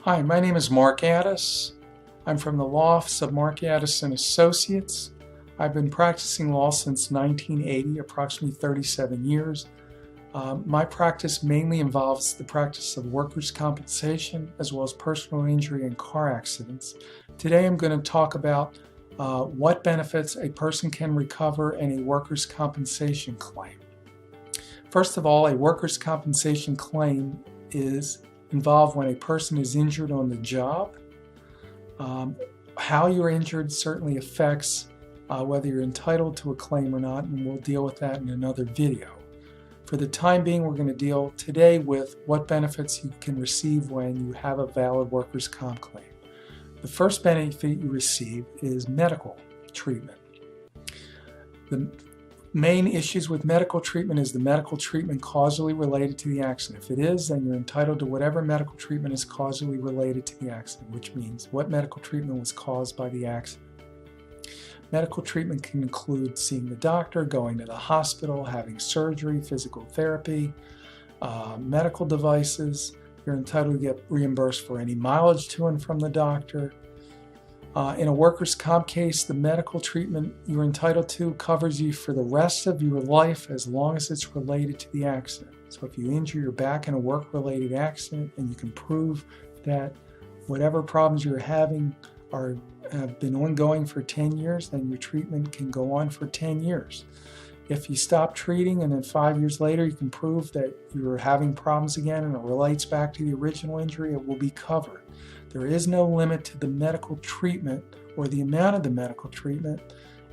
Hi, my name is Marc Atas. I'm from the law office of Marc Atas and Associates. I've been practicing law since 1980, approximately 37 years. My practice mainly involves the practice of workers' compensation as well as personal injury and car accidents. Today I'm going to talk about what benefits a person can recover in a workers' compensation claim. First of all, a workers' compensation claim is involved when a person is injured on the job. How you're injured certainly affects whether you're entitled to a claim or not, and we'll deal with that in another video. For the time being, we're going to deal today with what benefits you can receive when you have a valid workers' comp claim. The first benefit you receive is medical treatment. The main issues with medical treatment is the medical treatment causally related to the accident. If it is, then you're entitled to whatever medical treatment is causally related to the accident, which means what medical treatment was caused by the accident. Medical treatment can include seeing the doctor, going to the hospital, having surgery, physical therapy, medical devices. You're entitled to get reimbursed for any mileage to and from the doctor. In a workers' comp case, the medical treatment you're entitled to covers you for the rest of your life as long as it's related to the accident. So if you injure your back in a work-related accident and you can prove that whatever problems you're having have been ongoing for 10 years, then your treatment can go on for 10 years. If you stop treating and then 5 years later you can prove that you're having problems again and it relates back to the original injury, it will be covered. There is no limit to the medical treatment or the amount of the medical treatment,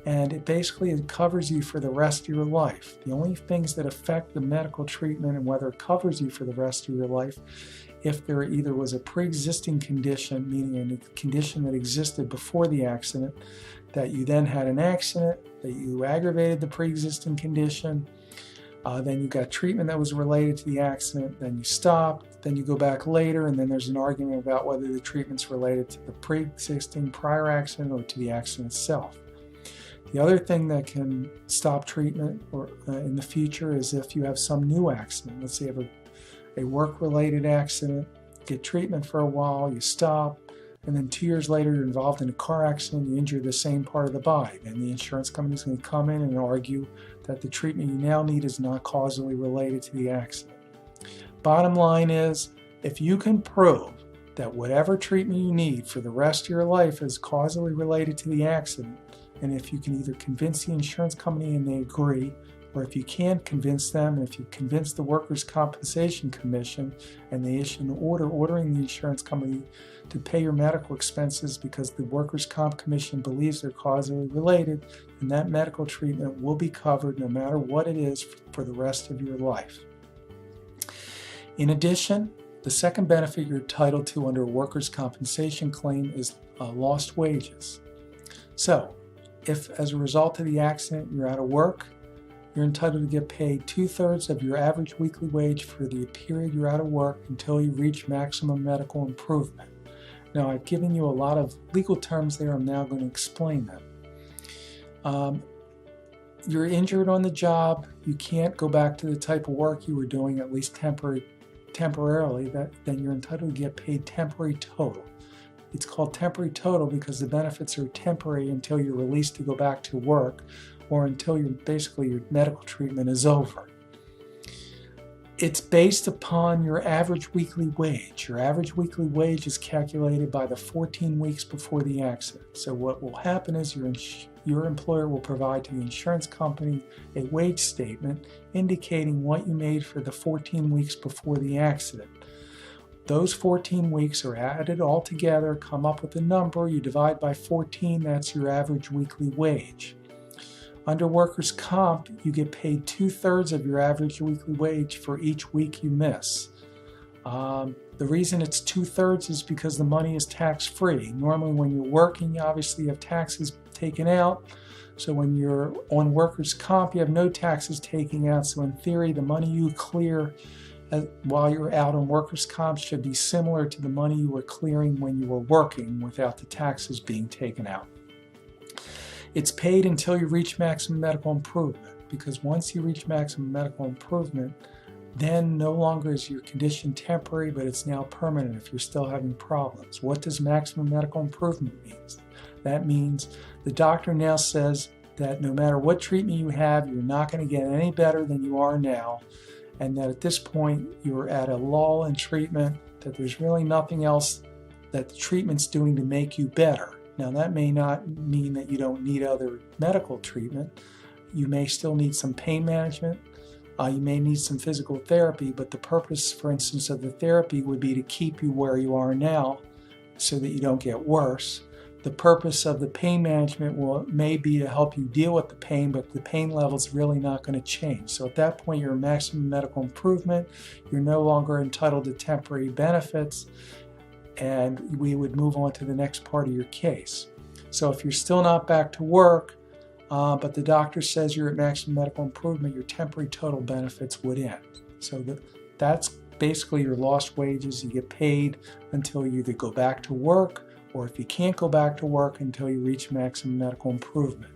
and it covers you for the rest of your life. The only things that affect the medical treatment and whether it covers you for the rest of your life, if there either was a pre-existing condition, meaning a condition that existed before the accident, that you then had an accident, that you aggravated the pre-existing condition, then you got treatment that was related to the accident, then you stopped, then you go back later, and then there's an argument about whether the treatment's related to the pre-existing prior accident or to the accident itself. The other thing that can stop treatment in the future is if you have some new accident. Let's say you have a work-related accident, get treatment for a while, you stop, and then 2 years later you're involved in a car accident, you injure the same part of the body. Then the insurance company is going to come in and argue that the treatment you now need is not causally related to the accident. Bottom line is, if you can prove that whatever treatment you need for the rest of your life is causally related to the accident, and if you can either convince the insurance company and they agree, or if you can't convince them, and if you convince the Workers' Compensation Commission and they issue an order ordering the insurance company to pay your medical expenses because the Workers' Comp Commission believes they're causally related, then that medical treatment will be covered no matter what it is for the rest of your life. In addition, the second benefit you're entitled to under a workers' compensation claim is lost wages. So, if as a result of the accident you're out of work, you're entitled to get paid 2/3 of your average weekly wage for the period you're out of work until you reach maximum medical improvement. Now, I've given you a lot of legal terms there. I'm now going to explain them. You're injured on the job. You can't go back to the type of work you were doing, at least temporarily. Then you're entitled to get paid temporary total. It's called temporary total because the benefits are temporary until you're released to go back to work, or until your medical treatment is over. It's based upon your average weekly wage. Your average weekly wage is calculated by the 14 weeks before the accident. So what will happen is your employer will provide to the insurance company a wage statement indicating what you made for the 14 weeks before the accident. Those 14 weeks are added all together, come up with a number, you divide by 14, that's your average weekly wage. Under workers' comp, you get paid 2/3 of your average weekly wage for each week you miss. The reason it's 2/3 is because the money is tax-free. Normally when you're working, obviously you have taxes taken out. So when you're on workers' comp, you have no taxes taken out. So in theory, the money you clear while you're out on workers' comp should be similar to the money you were clearing when you were working without the taxes being taken out. It's paid until you reach maximum medical improvement, because once you reach maximum medical improvement, then no longer is your condition temporary, but it's now permanent if you're still having problems. What does maximum medical improvement mean? That means the doctor now says that no matter what treatment you have, you're not going to get any better than you are now, and that at this point you're at a lull in treatment, that there's really nothing else that the treatment's doing to make you better. Now, that may not mean that you don't need other medical treatment. You may still need some pain management. You may need some physical therapy, but the purpose, for instance, of the therapy would be to keep you where you are now so that you don't get worse. The purpose of the pain management may be to help you deal with the pain, but the pain level is really not going to change. So at that point, you're maximum medical improvement. You're no longer entitled to temporary benefits, and we would move on to the next part of your case. So if you're still not back to work, but the doctor says you're at maximum medical improvement, your temporary total benefits would end. So that's basically your lost wages. You get paid until you either go back to work, or if you can't go back to work, until you reach maximum medical improvement.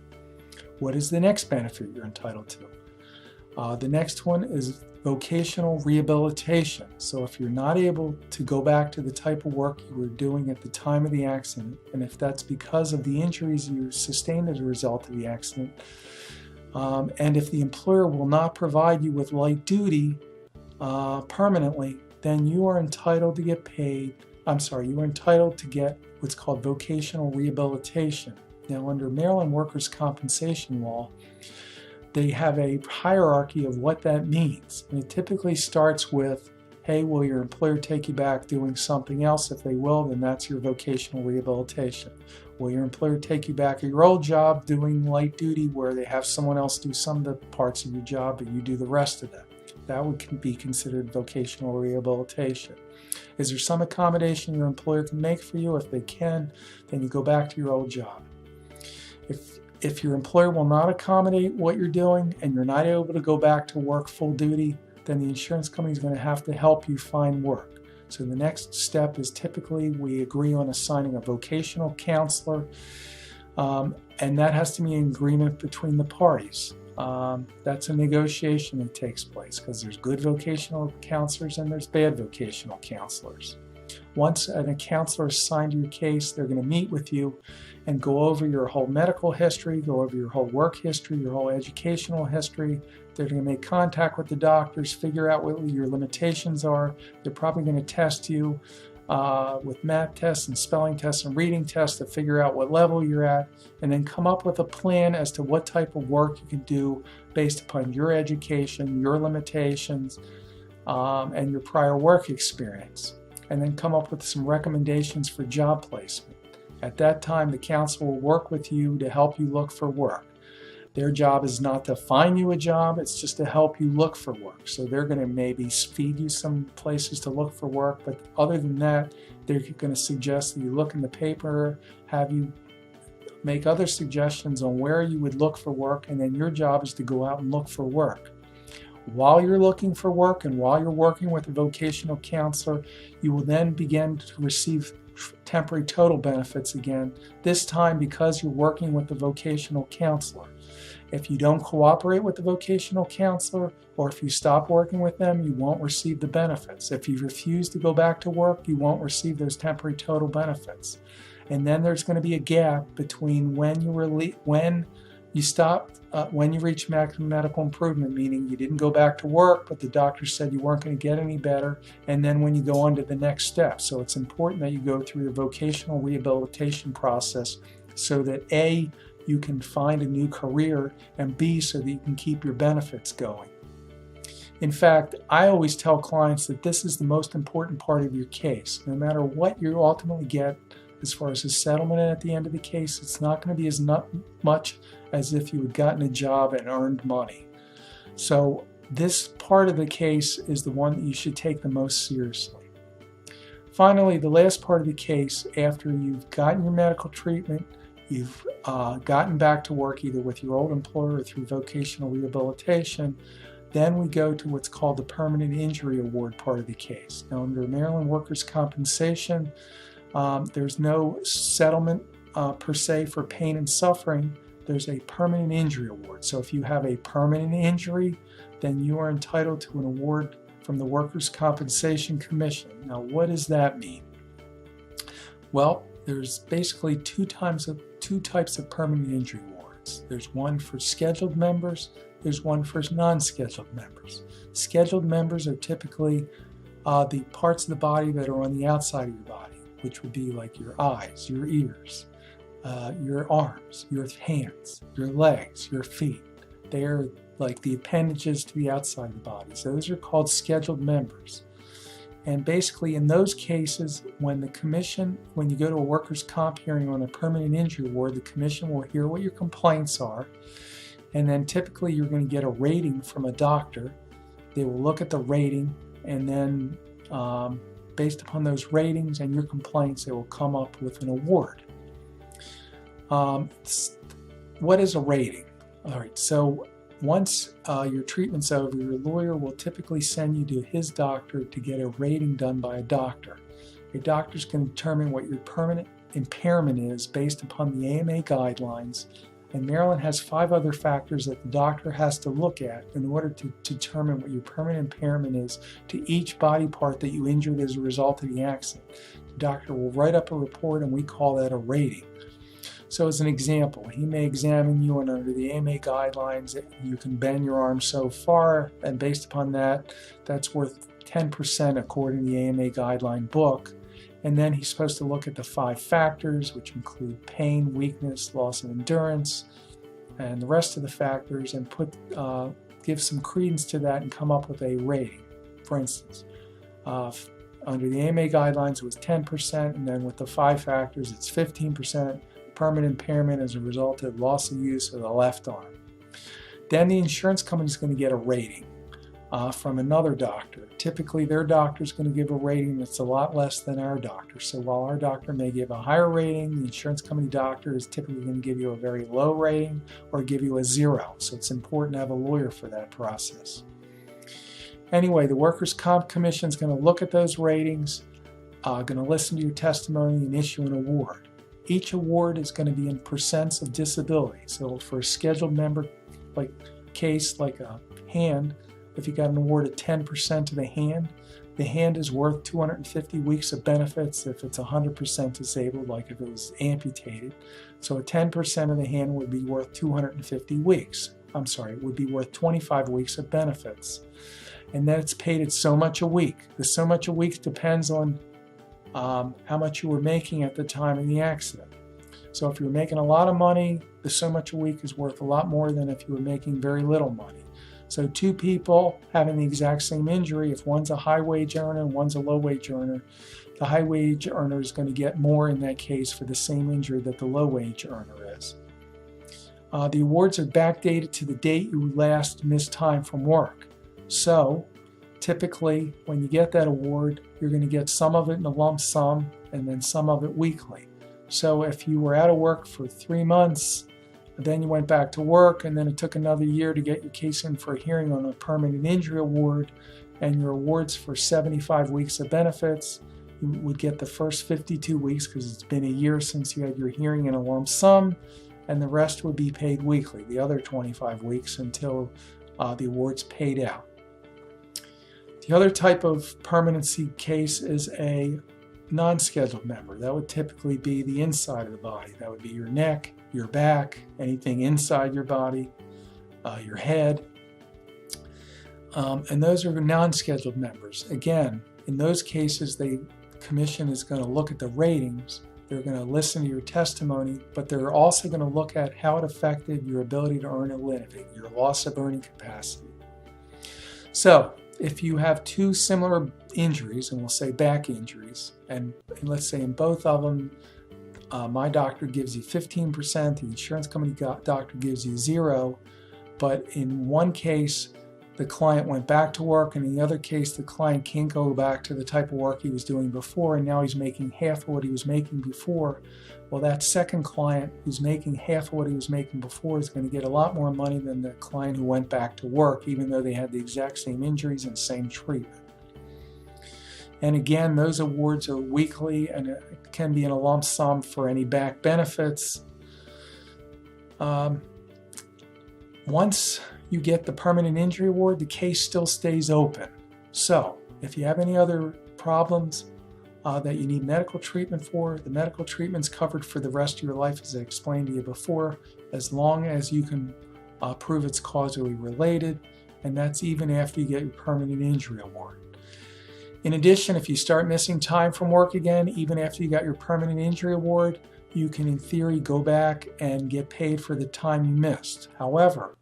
What is the next benefit you're entitled to? The next one is vocational rehabilitation. So if you're not able to go back to the type of work you were doing at the time of the accident, and if that's because of the injuries you sustained as a result of the accident, and if the employer will not provide you with light duty permanently, then you are entitled to get you are entitled to get what's called vocational rehabilitation. Now, under Maryland workers' compensation law, they have a hierarchy of what that means. And it typically starts with, hey, will your employer take you back doing something else? If they will, then that's your vocational rehabilitation. Will your employer take you back at your old job doing light duty, where they have someone else do some of the parts of your job but you do the rest of them? That would be considered vocational rehabilitation. Is there some accommodation your employer can make for you? If they can, then you go back to your old job. If your employer will not accommodate what you're doing and you're not able to go back to work full duty, then the insurance company is going to have to help you find work. So the next step is typically we agree on assigning a vocational counselor, and that has to be an agreement between the parties. That's a negotiation that takes place, because there's good vocational counselors and there's bad vocational counselors. Once a counselor is assigned to your case, they're going to meet with you and go over your whole medical history, go over your whole work history, your whole educational history. They're going to make contact with the doctors, figure out what your limitations are. They're probably going to test you with math tests and spelling tests and reading tests to figure out what level you're at, and then come up with a plan as to what type of work you can do based upon your education, your limitations, and your prior work experience, and then come up with some recommendations for job placement. At that time, the counselor will work with you to help you look for work. Their job is not to find you a job, it's just to help you look for work. So they're going to maybe feed you some places to look for work, but other than that, they're going to suggest that you look in the paper, have you make other suggestions on where you would look for work, and then your job is to go out and look for work. While you're looking for work and while you're working with a vocational counselor, you will then begin to receive temporary total benefits again, this time because you're working with the vocational counselor. If you don't cooperate with the vocational counselor, or if you stop working with them, you won't receive the benefits. If you refuse to go back to work, you won't receive those temporary total benefits. And then there's going to be a gap between when you reach maximum medical improvement, meaning you didn't go back to work, but the doctor said you weren't going to get any better, and then when you go on to the next step. So it's important that you go through the vocational rehabilitation process so that A, you can find a new career, and B, so that you can keep your benefits going. In fact, I always tell clients that this is the most important part of your case. No matter what you ultimately get as far as a settlement at the end of the case, it's not going to be as much as if you had gotten a job and earned money. So this part of the case is the one that you should take the most seriously. Finally, the last part of the case, after you've gotten your medical treatment, you've gotten back to work either with your old employer or through vocational rehabilitation, then we go to what's called the permanent injury award part of the case. Now, under Maryland workers' compensation, there's no settlement per se for pain and suffering. There's a permanent injury award. So if you have a permanent injury, then you are entitled to an award from the Workers' Compensation Commission. Now, what does that mean? Well, there's basically two types of permanent injury awards. There's one for scheduled members, there's one for non-scheduled members. Scheduled members are typically the parts of the body that are on the outside of your body, which would be like your eyes, your ears, your arms, your hands, your legs, your feet. They are like the appendages to the outside of the body. So those are called scheduled members. And basically in those cases, when you go to a workers' comp hearing on a permanent injury award, the commission will hear what your complaints are. And then typically you're going to get a rating from a doctor. They will look at the rating, and then based upon those ratings and your complaints, they will come up with an award. What is a rating? All right, so once your treatment's over, your lawyer will typically send you to his doctor to get a rating done by a doctor. A doctor's going to determine what your permanent impairment is based upon the AMA guidelines, and Maryland has 5 other factors that the doctor has to look at in order to determine what your permanent impairment is to each body part that you injured as a result of the accident. The doctor will write up a report, and we call that a rating. So as an example, he may examine you, and under the AMA guidelines, you can bend your arm so far, and based upon that, that's worth 10% according to the AMA guideline book. And then he's supposed to look at the 5 factors, which include pain, weakness, loss of endurance, and the rest of the factors, and give some credence to that and come up with a rating. For instance, under the AMA guidelines, it was 10%, and then with the 5 factors, it's 15%. Permanent impairment as a result of loss of use of the left arm. Then the insurance company is going to get a rating from another doctor. Typically their doctor is going to give a rating that's a lot less than our doctor. So while our doctor may give a higher rating, the insurance company doctor is typically going to give you a very low rating or give you a 0. So it's important to have a lawyer for that process. Anyway, the Workers' Comp Commission is going to look at those ratings, going to listen to your testimony, and issue an award. Each award is going to be in percents of disability. So for a scheduled member case like a hand, if you got an award of 10% of the hand is worth 250 weeks of benefits if it's 100% disabled, like if it was amputated. So a 10% of the hand would be worth 250 weeks. I'm sorry, it would be worth 25 weeks of benefits. And then it's paid at so much a week. The so much a week depends on how much you were making at the time of the accident. So if you were making a lot of money, the so much a week is worth a lot more than if you were making very little money. So 2 people having the exact same injury, if one's a high wage earner and one's a low wage earner, the high wage earner is going to get more in that case for the same injury that the low wage earner is. The awards are backdated to the date you last missed time from work. So typically, when you get that award, you're going to get some of it in a lump sum and then some of it weekly. So if you were out of work for 3 months, then you went back to work, and then it took another year to get your case in for a hearing on a permanent injury award, and your awards for 75 weeks of benefits, you would get the first 52 weeks because it's been a year since you had your hearing in a lump sum, and the rest would be paid weekly, the other 25 weeks until the award's paid out. The other type of permanency case is a non-scheduled member. That would typically be the inside of the body. That would be your neck, your back, anything inside your body, your head. And those are non-scheduled members. Again, in those cases, the commission is going to look at the ratings. They're going to listen to your testimony, but they're also going to look at how it affected your ability to earn a living, your loss of earning capacity. So, if you have 2 similar injuries, and we'll say back injuries, and let's say in both of them, my doctor gives you 15%, the insurance company doctor gives you 0, but in one case, the client went back to work, and in the other case, the client can't go back to the type of work he was doing before, and now he's making half of what he was making before. Well, that second client who's making half of what he was making before is going to get a lot more money than the client who went back to work, even though they had the exact same injuries and same treatment. And again, those awards are weekly, and it can be in a lump sum for any back benefits. Once you get the permanent injury award, the case still stays open. So if you have any other problems that you need medical treatment for, the medical treatment's covered for the rest of your life, as I explained to you before, as long as you can prove it's causally related, and that's even after you get your permanent injury award. In addition, if you start missing time from work again, even after you got your permanent injury award, you can in theory go back and get paid for the time you missed. However,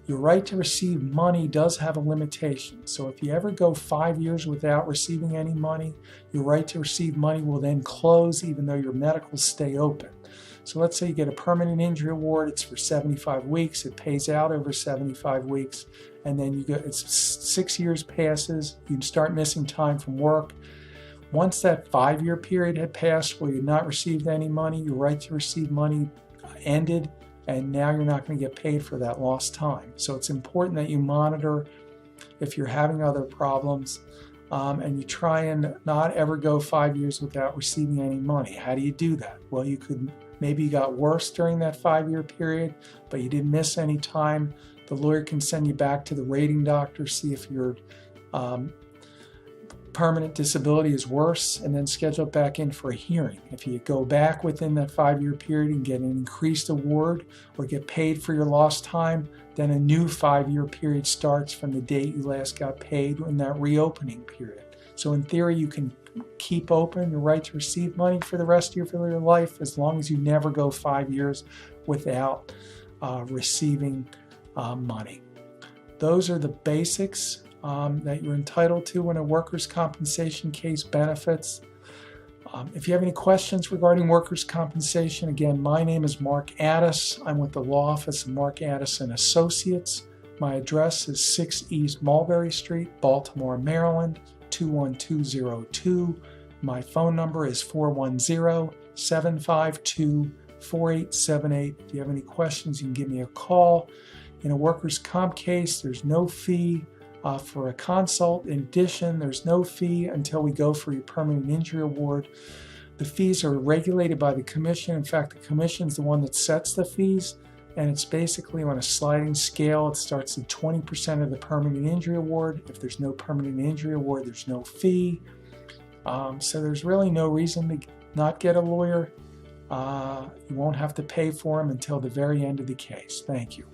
your right to receive money does have a limitation. So if you ever go 5 years without receiving any money, your right to receive money will then close even though your medicals stay open. So let's say you get a permanent injury award, it's for 75 weeks, it pays out over 75 weeks, and then it's 6 years passes, you start missing time from work. Once that 5-year period had passed where you'd not received any money, your right to receive money ended, and now you're not going to get paid for that lost time. So it's important that you monitor if you're having other problems, and you try and not ever go 5 years without receiving any money. How do you do that? Well, maybe you got worse during that 5-year period, but you didn't miss any time. The lawyer can send you back to the rating doctor, see if your permanent disability is worse, and then schedule it back in for a hearing. If you go back within that 5-year period and get an increased award or get paid for your lost time, then a new 5-year period starts from the date you last got paid in that reopening period. So in theory, you can keep open your right to receive money for the rest of your life as long as you never go 5 years without receiving money. Those are the basics that you're entitled to when a workers' compensation case benefits. If you have any questions regarding workers' compensation, again, my name is Marc Atas. I'm with the law office of Marc Atas and Associates. My address is 6 East Mulberry Street, Baltimore, Maryland, 21202. My phone number is 410-752-4878. If you have any questions, you can give me a call. In a workers' comp case, there's no fee for a consult. In addition, there's no fee until we go for your permanent injury award. The fees are regulated by the commission. In fact, the commission is the one that sets the fees, and it's basically on a sliding scale. It starts at 20% of the permanent injury award. If there's no permanent injury award, there's no fee. So there's really no reason to not get a lawyer. You won't have to pay for them until the very end of the case. Thank you.